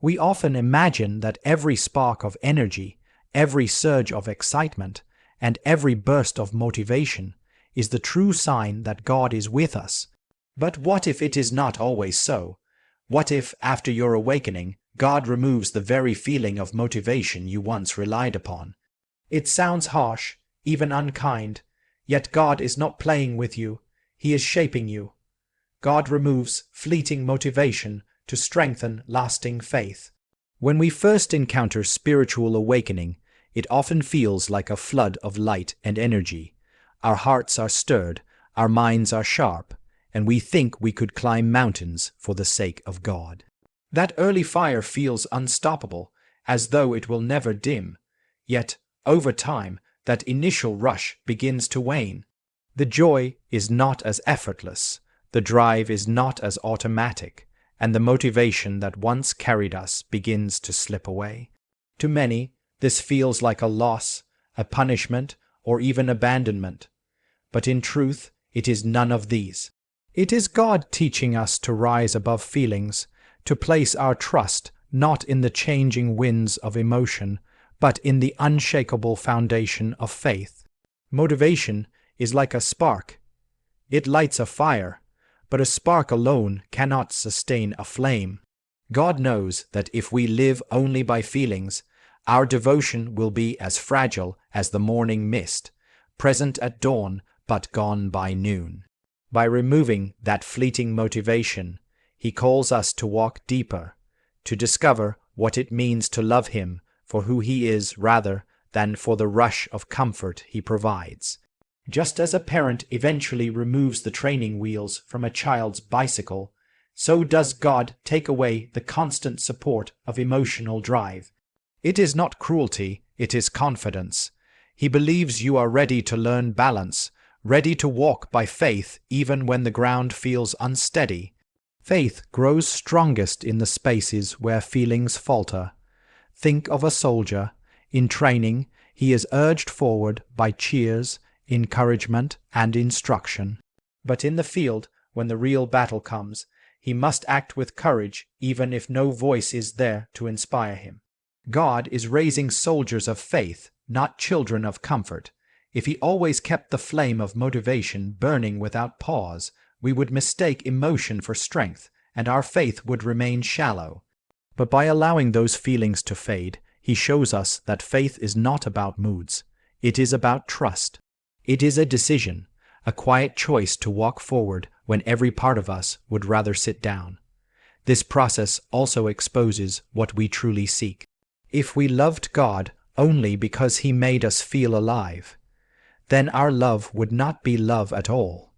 We often imagine that every spark of energy, every surge of excitement, and every burst of motivation is the true sign that God is with us. But what if it is not always so? What if, after your awakening, God removes the very feeling of motivation you once relied upon? It sounds harsh, even unkind, yet God is not playing with you. He is shaping you. God removes fleeting motivation to strengthen lasting faith. When we first encounter spiritual awakening, it often feels like a flood of light and energy. Our hearts are stirred, our minds are sharp, and we think we could climb mountains for the sake of God. That early fire feels unstoppable, as though it will never dim. Yet, over time, that initial rush begins to wane. The joy is not as effortless, the drive is not as automatic, and the motivation that once carried us begins to slip away. To many, this feels like a loss, a punishment, or even abandonment. But in truth, it is none of these. It is God teaching us to rise above feelings, to place our trust not in the changing winds of emotion, but in the unshakable foundation of faith. Motivation is like a spark. It lights a fire, but a spark alone cannot sustain a flame. God knows that if we live only by feelings, our devotion will be as fragile as the morning mist, present at dawn but gone by noon. By removing that fleeting motivation, He calls us to walk deeper, to discover what it means to love Him for who He is rather than for the rush of comfort He provides. Just as a parent eventually removes the training wheels from a child's bicycle, so does God take away the constant support of emotional drive. It is not cruelty, it is confidence. He believes you are ready to learn balance, ready to walk by faith even when the ground feels unsteady. Faith grows strongest in the spaces where feelings falter. Think of a soldier. In training, he is urged forward by cheers, encouragement, and instruction. But in the field, when the real battle comes, he must act with courage even if no voice is there to inspire him. God is raising soldiers of faith, not children of comfort. If He always kept the flame of motivation burning without pause, we would mistake emotion for strength, and our faith would remain shallow. But by allowing those feelings to fade, He shows us that faith is not about moods. It is about trust. It is a decision, a quiet choice to walk forward when every part of us would rather sit down. This process also exposes what we truly seek. If we loved God only because He made us feel alive, then our love would not be love at all.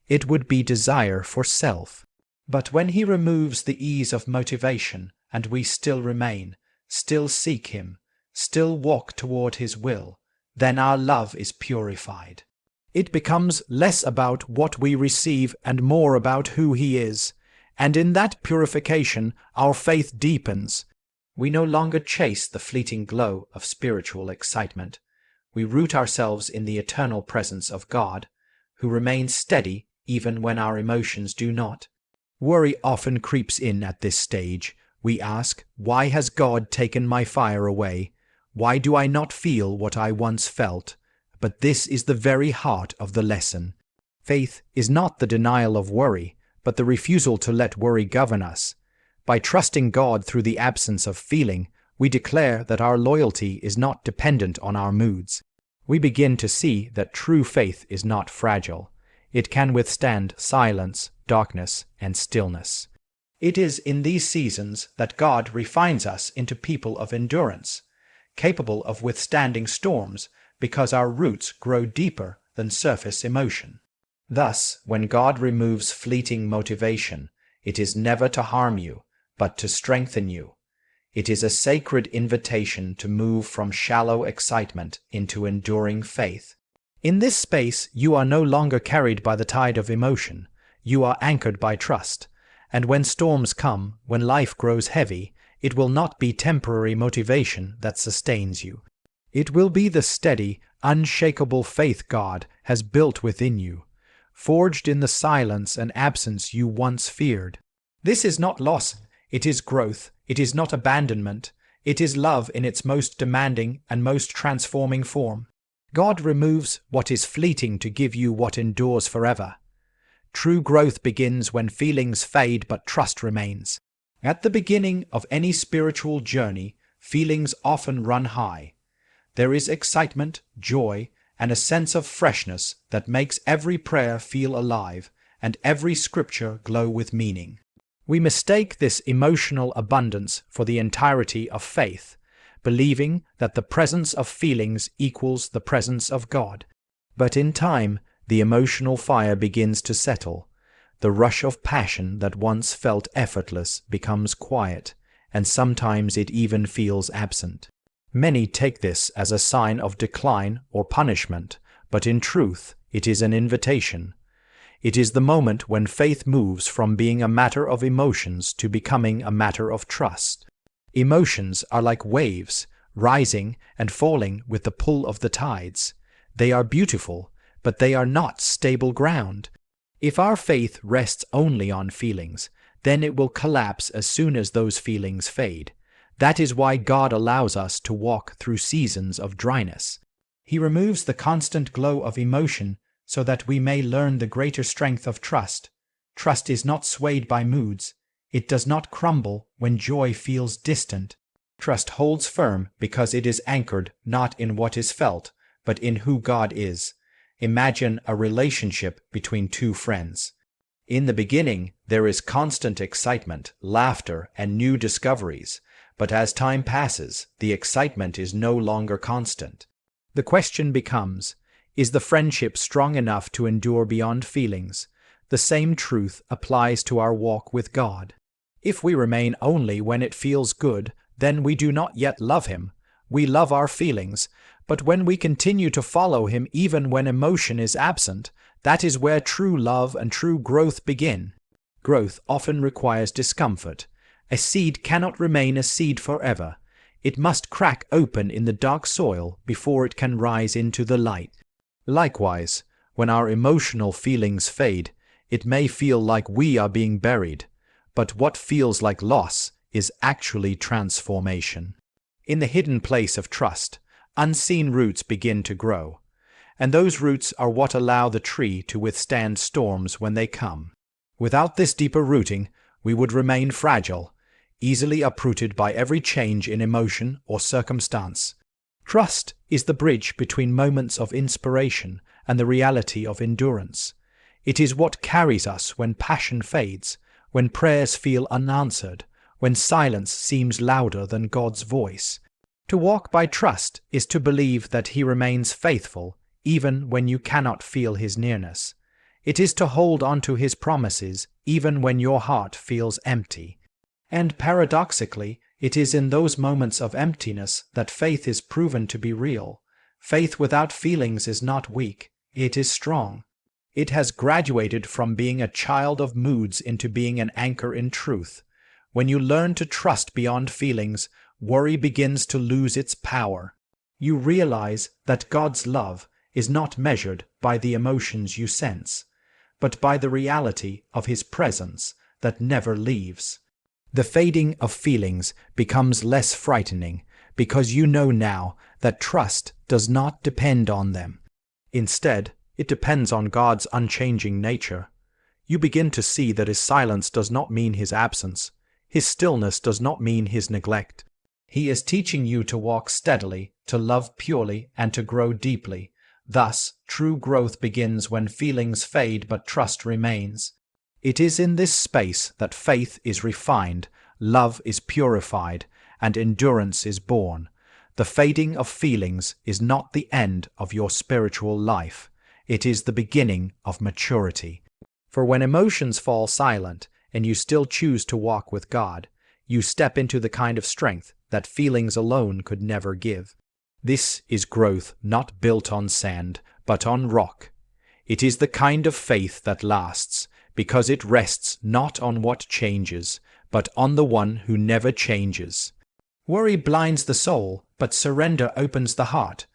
It would be desire for self. But when He removes the ease of motivation and we still remain, still seek Him, still walk toward His will, then our love is purified. It becomes less about what we receive and more about who He is, and in that purification our faith deepens. We no longer chase the fleeting glow of spiritual excitement. We root ourselves in the eternal presence of God, who remains steady even when our emotions do not. Worry often creeps in at this stage. We ask, why has God taken my fire away? Why do I not feel what I once felt? But this is the very heart of the lesson. Faith is not the denial of worry, but the refusal to let worry govern us. By trusting God through the absence of feeling, we declare that our loyalty is not dependent on our moods. We begin to see that true faith is not fragile. It can withstand silence, darkness, and stillness. It is in these seasons that God refines us into people of endurance, capable of withstanding storms because our roots grow deeper than surface emotion. Thus, when God removes fleeting motivation, it is never to harm you, but to strengthen you. It is a sacred invitation to move from shallow excitement into enduring faith. In this space, you are no longer carried by the tide of emotion. You are anchored by trust. And when storms come, when life grows heavy, it will not be temporary motivation that sustains you. It will be the steady, unshakable faith God has built within you, forged in the silence and absence you once feared. This is not loss, It is growth. It is not abandonment. It is love in its most demanding and most transforming form. God removes what is fleeting to give you what endures forever. True growth begins when feelings fade but trust remains. At the beginning of any spiritual journey, feelings often run high. There is excitement, joy, and a sense of freshness that makes every prayer feel alive and every scripture glow with meaning. We mistake this emotional abundance for the entirety of faith, believing that the presence of feelings equals the presence of God. But in time, the emotional fire begins to settle. The rush of passion that once felt effortless becomes quiet, and sometimes it even feels absent. Many take this as a sign of decline or punishment, but in truth, it is an invitation. It is the moment when faith moves from being a matter of emotions to becoming a matter of trust. Emotions are like waves, rising and falling with the pull of the tides. They are beautiful, but they are not stable ground. If our faith rests only on feelings, then it will collapse as soon as those feelings fade. That is why God allows us to walk through seasons of dryness. He removes the constant glow of emotion so that we may learn the greater strength of trust. Trust is not swayed by moods. It does not crumble when joy feels distant. Trust holds firm because it is anchored not in what is felt, but in who God is. Imagine a relationship between two friends. In the beginning, there is constant excitement, laughter, and new discoveries. But as time passes, the excitement is no longer constant. The question becomes, is the friendship strong enough to endure beyond feelings? The same truth applies to our walk with God. If we remain only when it feels good, then we do not yet love Him. We love our feelings, but when we continue to follow Him even when emotion is absent, that is where true love and true growth begin. Growth often requires discomfort. A seed cannot remain a seed forever. It must crack open in the dark soil before it can rise into the light. Likewise, when our emotional feelings fade, it may feel like we are being buried, but what feels like loss is actually transformation. In the hidden place of trust, unseen roots begin to grow, and those roots are what allow the tree to withstand storms when they come. Without this deeper rooting, we would remain fragile, easily uprooted by every change in emotion or circumstance. Trust is the bridge between moments of inspiration and the reality of endurance. It is what carries us when passion fades, when prayers feel unanswered, when silence seems louder than God's voice. To walk by trust is to believe that He remains faithful even when you cannot feel His nearness. It is to hold on to His promises even when your heart feels empty. And paradoxically, it is in those moments of emptiness that faith is proven to be real. Faith without feelings is not weak, it is strong. It has graduated from being a child of moods into being an anchor in truth. When you learn to trust beyond feelings, worry begins to lose its power. You realize that God's love is not measured by the emotions you sense, but by the reality of His presence that never leaves. The fading of feelings becomes less frightening because you know now that trust does not depend on them. Instead, it depends on God's unchanging nature. You begin to see that His silence does not mean His absence. His stillness does not mean His neglect. He is teaching you to walk steadily, to love purely, and to grow deeply. Thus, true growth begins when feelings fade but trust remains. It is in this space that faith is refined, love is purified, and endurance is born. The fading of feelings is not the end of your spiritual life. It is the beginning of maturity. For when emotions fall silent and you still choose to walk with God, you step into the kind of strength that feelings alone could never give. This is growth not built on sand, but on rock. It is the kind of faith that lasts, because it rests not on what changes, but on the one who never changes. Worry blinds the soul, but surrender opens the heart.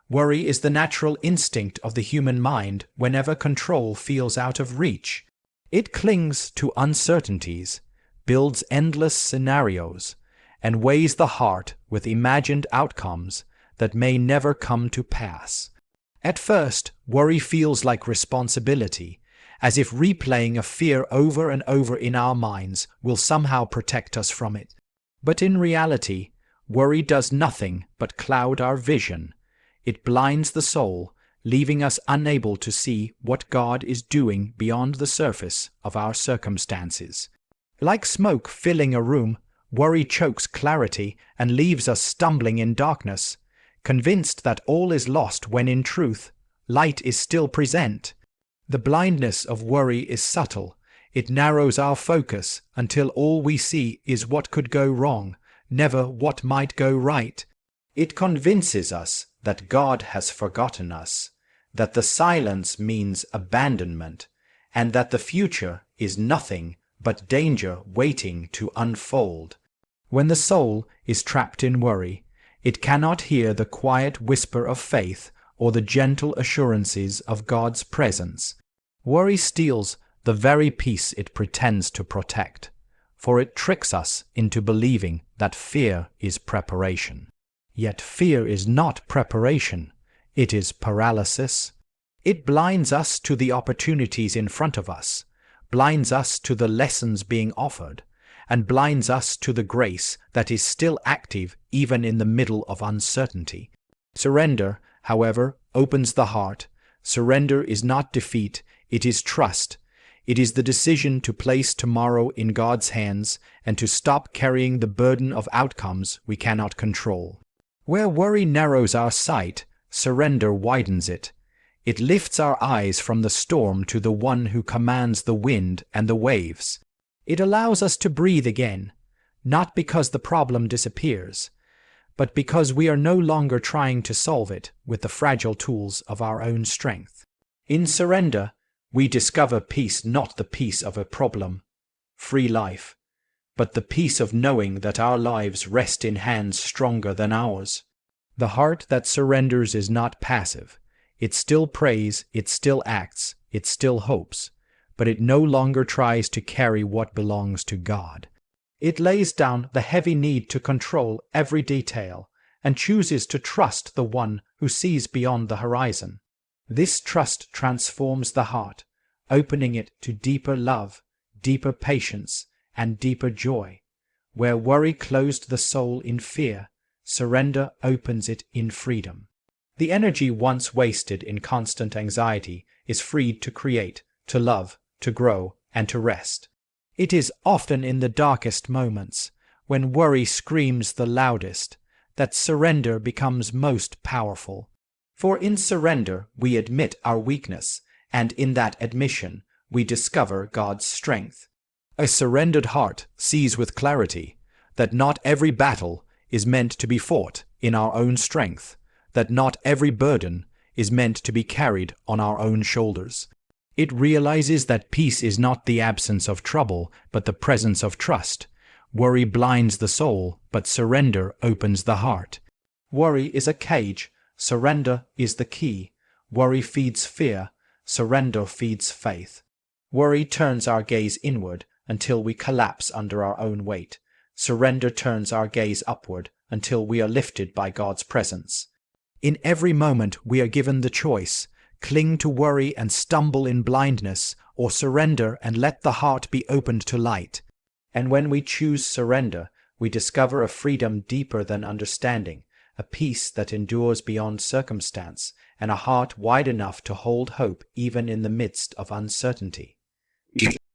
Worry is the natural instinct of the human mind whenever control feels out of reach. It clings to uncertainties, builds endless scenarios, and weighs the heart with imagined outcomes that may never come to pass. At first, worry feels like responsibility, as if replaying a fear over and over in our minds will somehow protect us from it. But in reality, worry does nothing but cloud our vision. It blinds the soul, leaving us unable to see what God is doing beyond the surface of our circumstances. Like smoke filling a room, worry chokes clarity and leaves us stumbling in darkness, convinced that all is lost when in truth, light is still present. The blindness of worry is subtle. It narrows our focus until all we see is what could go wrong, never what might go right. It convinces us that God has forgotten us, that the silence means abandonment, and that the future is nothing but danger waiting to unfold. When the soul is trapped in worry, it cannot hear the quiet whisper of faith or the gentle assurances of God's presence. Worry steals the very peace it pretends to protect, for it tricks us into believing that fear is preparation. Yet fear is not preparation, it is paralysis. It blinds us to the opportunities in front of us, blinds us to the lessons being offered, and blinds us to the grace that is still active even in the middle of uncertainty. Surrender, however, opens the heart. Surrender is not defeat, it is trust. It is the decision to place tomorrow in God's hands and to stop carrying the burden of outcomes we cannot control. Where worry narrows our sight, surrender widens it. It lifts our eyes from the storm to the one who commands the wind and the waves. It allows us to breathe again, not because the problem disappears, but because we are no longer trying to solve it with the fragile tools of our own strength. In surrender, we discover peace, not the peace of a problem-free life, but the peace of knowing that our lives rest in hands stronger than ours. The heart that surrenders is not passive. It still prays, it still acts, it still hopes, but it no longer tries to carry what belongs to God. It lays down the heavy need to control every detail and chooses to trust the one who sees beyond the horizon. This trust transforms the heart, opening it to deeper love, deeper patience, and deeper joy. Where worry closed the soul in fear, surrender opens it in freedom. The energy once wasted in constant anxiety is freed to create, to love, to grow, and to rest. It is often in the darkest moments, when worry screams the loudest, that surrender becomes most powerful. For in surrender we admit our weakness, and in that admission we discover God's strength. A surrendered heart sees with clarity that not every battle is meant to be fought in our own strength, that not every burden is meant to be carried on our own shoulders. It realizes that peace is not the absence of trouble, but the presence of trust. Worry blinds the soul, but surrender opens the heart. Worry is a cage, surrender is the key. Worry feeds fear, surrender feeds faith. Worry turns our gaze inward until we collapse under our own weight. Surrender turns our gaze upward until we are lifted by God's presence. In every moment we are given the choice: cling to worry and stumble in blindness, or surrender and let the heart be opened to light. And when we choose surrender, we discover a freedom deeper than understanding, a peace that endures beyond circumstance, and a heart wide enough to hold hope even in the midst of uncertainty.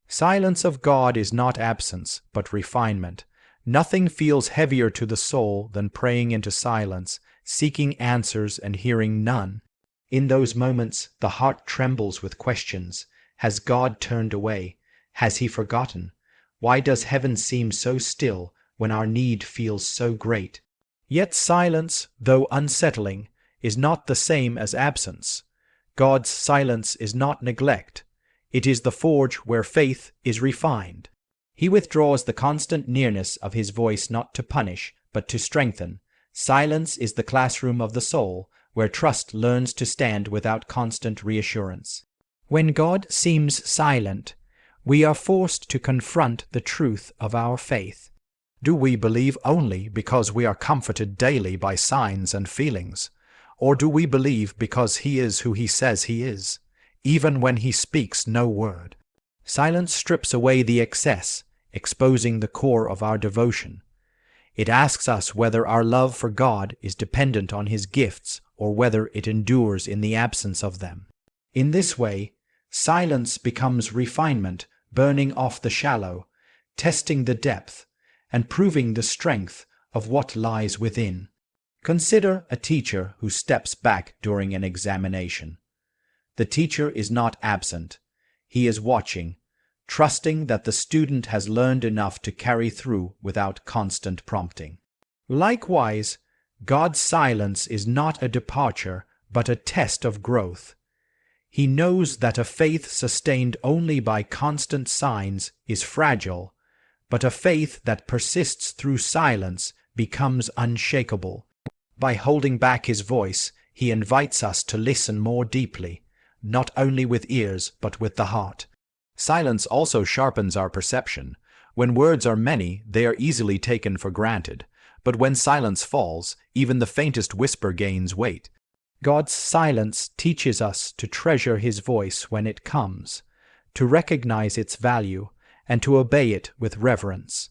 Silence of God is not absence, but refinement. Nothing feels heavier to the soul than praying into silence, seeking answers and hearing none. In those moments, the heart trembles with questions. Has God turned away? Has He forgotten? Why does heaven seem so still when our need feels so great? Yet silence, though unsettling, is not the same as absence. God's silence is not neglect. It is the forge where faith is refined. He withdraws the constant nearness of His voice not to punish, but to strengthen. Silence is the classroom of the soul, where trust learns to stand without constant reassurance. When God seems silent, we are forced to confront the truth of our faith. Do we believe only because we are comforted daily by signs and feelings? Or do we believe because He is who He says He is, even when He speaks no word? Silence strips away the excess, exposing the core of our devotion. It asks us whether our love for God is dependent on His gifts or whether it endures in the absence of them. In this way, silence becomes refinement, burning off the shallow, testing the depth, and proving the strength of what lies within. Consider a teacher who steps back during an examination. The teacher is not absent. He is watching, trusting that the student has learned enough to carry through without constant prompting. Likewise, God's silence is not a departure, but a test of growth. He knows that a faith sustained only by constant signs is fragile, but a faith that persists through silence becomes unshakable. By holding back His voice, He invites us to listen more deeply, not only with ears but with the heart. Silence also sharpens our perception. When words are many, they are easily taken for granted, but when silence falls, even the faintest whisper gains weight. God's silence teaches us to treasure His voice when it comes, to recognize its value, and to obey it with reverence.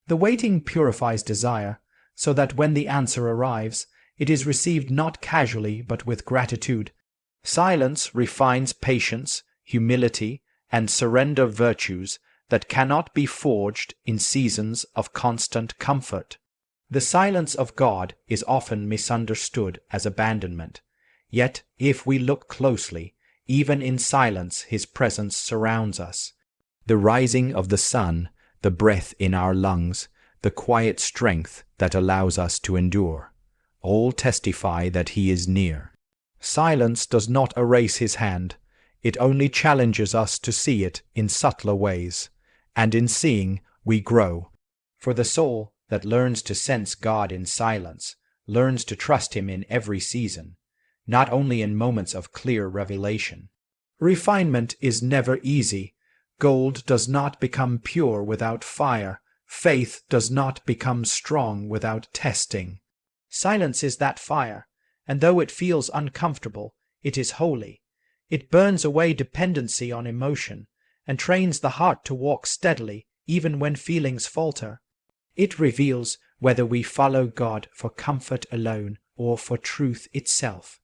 The waiting purifies desire, so that when the answer arrives, it is received not casually but with gratitude. Silence refines patience, humility, and surrender virtues that cannot be forged in seasons of constant comfort. The silence of God is often misunderstood as abandonment. Yet, if we look closely, even in silence His presence surrounds us. The rising of the sun, the breath in our lungs, the quiet strength that allows us to endure, all testify that He is near. Silence does not erase His hand. It only challenges us to see it in subtler ways, and in seeing we grow. For the soul that learns to sense God in silence learns to trust Him in every season, not only in moments of clear revelation. Refinement is never easy. Gold does not become pure without fire. Faith does not become strong without testing. Silence is that fire, and though it feels uncomfortable, it is holy. It burns away dependency on emotion, and trains the heart to walk steadily even when feelings falter. It reveals whether we follow God for comfort alone or for truth itself.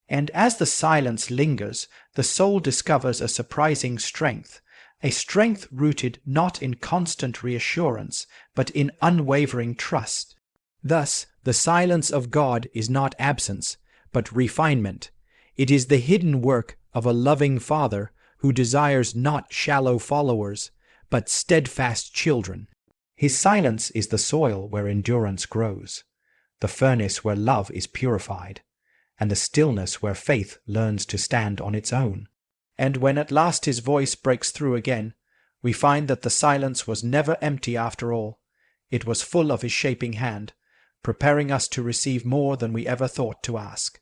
And as the silence lingers, the soul discovers a surprising strength, a strength rooted not in constant reassurance, but in unwavering trust. Thus, the silence of God is not absence, but refinement. It is the hidden work of a loving Father who desires not shallow followers, but steadfast children. His silence is the soil where endurance grows, the furnace where love is purified, and the stillness where faith learns to stand on its own. And when at last His voice breaks through again, we find that the silence was never empty after all. It was full of His shaping hand, preparing us to receive more than we ever thought to ask.